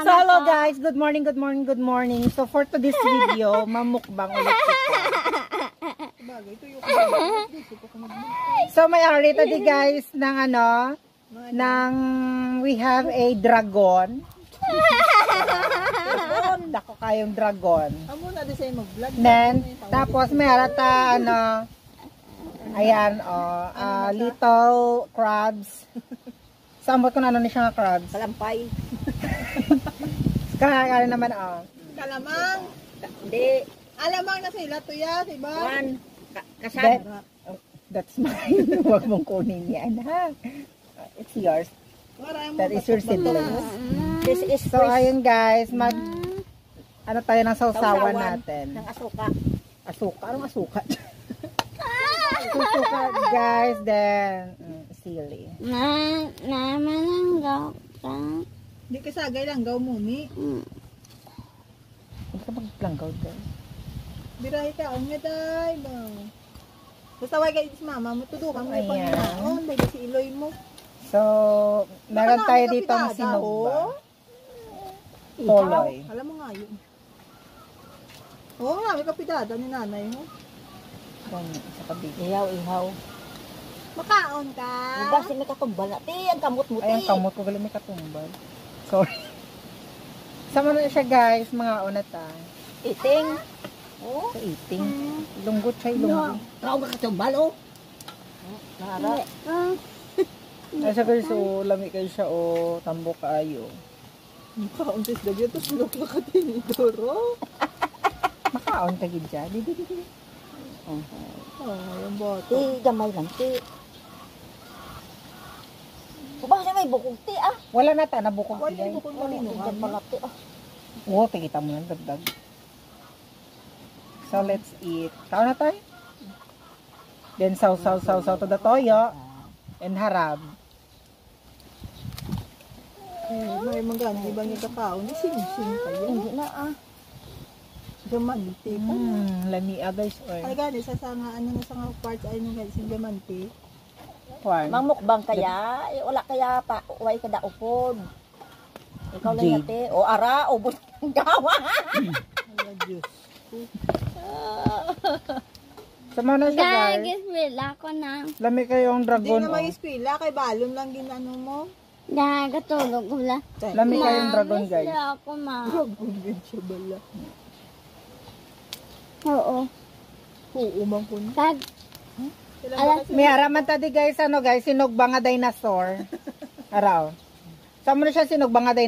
So hello guys, good morning, good morning, good morning. So for today's video, mamukbang ulit kita. So may ari today guys ng ano, ng we have a dragon. Dako kayong dragon. Amo na di say mag-vlog. Then tapos may arata ano, ayan little crabs. Sambot ko na ano ni siya nga crabs. Kalampay. Kaya naman Kalamang. Hindi. Alamang na sila to ya, diba? One. Kasad. That's mine. Huwag mong kunin yan, ha? It's yours. That is your sibling. This is So, ayun guys, ano tayo ng sausawan natin? ng asuka. Asuka? Anong asuka? Susuka, guys, then, sili. Namananggaw ka. Hindi ka sagay lang gaw muni. Hindi ka maglanggaw, guys. Birahi ka, ang meday ba? Basta wag kayo si mama mo, tudukan mo yung Ayan. panginaon, dahil si iloy mo. So, meron tayo dito ang sinugba. Toloy. Alam mo nga yun. Oo nga, may kapidada ni nanay mo. Sa kabig. Ihaw. Makaon ka. Diba si may katumbal na. Ang kamot mo. Ay, ang kamot ko galing may katumbal. Sorry. Sama na siya guys, mga unata. Iting. Oh. Sa eating. Lunggot siya, lunggot. Rao ka katumbal, oh. Nara. Ay siya guys, so lami kayo siya, tambo kaayo. Makaon sis dagyo, tapos lok ka tinidoro. Makaon ka gid dyan. Di. Yung boto. Ti, gamay lang, ti. Bakit siya may bukog, ti, ah? Wala na ta, nabukog Wala siya. yung bukod Wala, malinugan. dyan pala, ti, ah. Oo, tigita mo lang, dagdag. So let's eat. Tao na tayo. Then saw to the toyo. And harab. May mga ibang yung kakao, hindi sing-sing kayo. Hindi na, ah. Diamante ka. Lamia guys. Ay gani, sa nga, ano na sa nga parts ay nung guys, yung diamante. Mangmukbang kaya, wala kaya pa, uway ka da upod. Ikaw lang Jade. yate. O ara, ubos ng gawa. Ala Diyos. Sama na siya guys. Gagiswila ko na. Lami kayong Hindi dragon. na mag-eskwela, kay balon lang ginano mo. Gagatulog ko lang. Lami kayong dragon guys. Gagiswila ako, ma. Dragon din siya bala. Oo. Oo, man ko na. Kag, May haraman tadi guys, ano guys, sinugba nga dinosaur. Araw. Sama na siya sinugba nga dinosaur.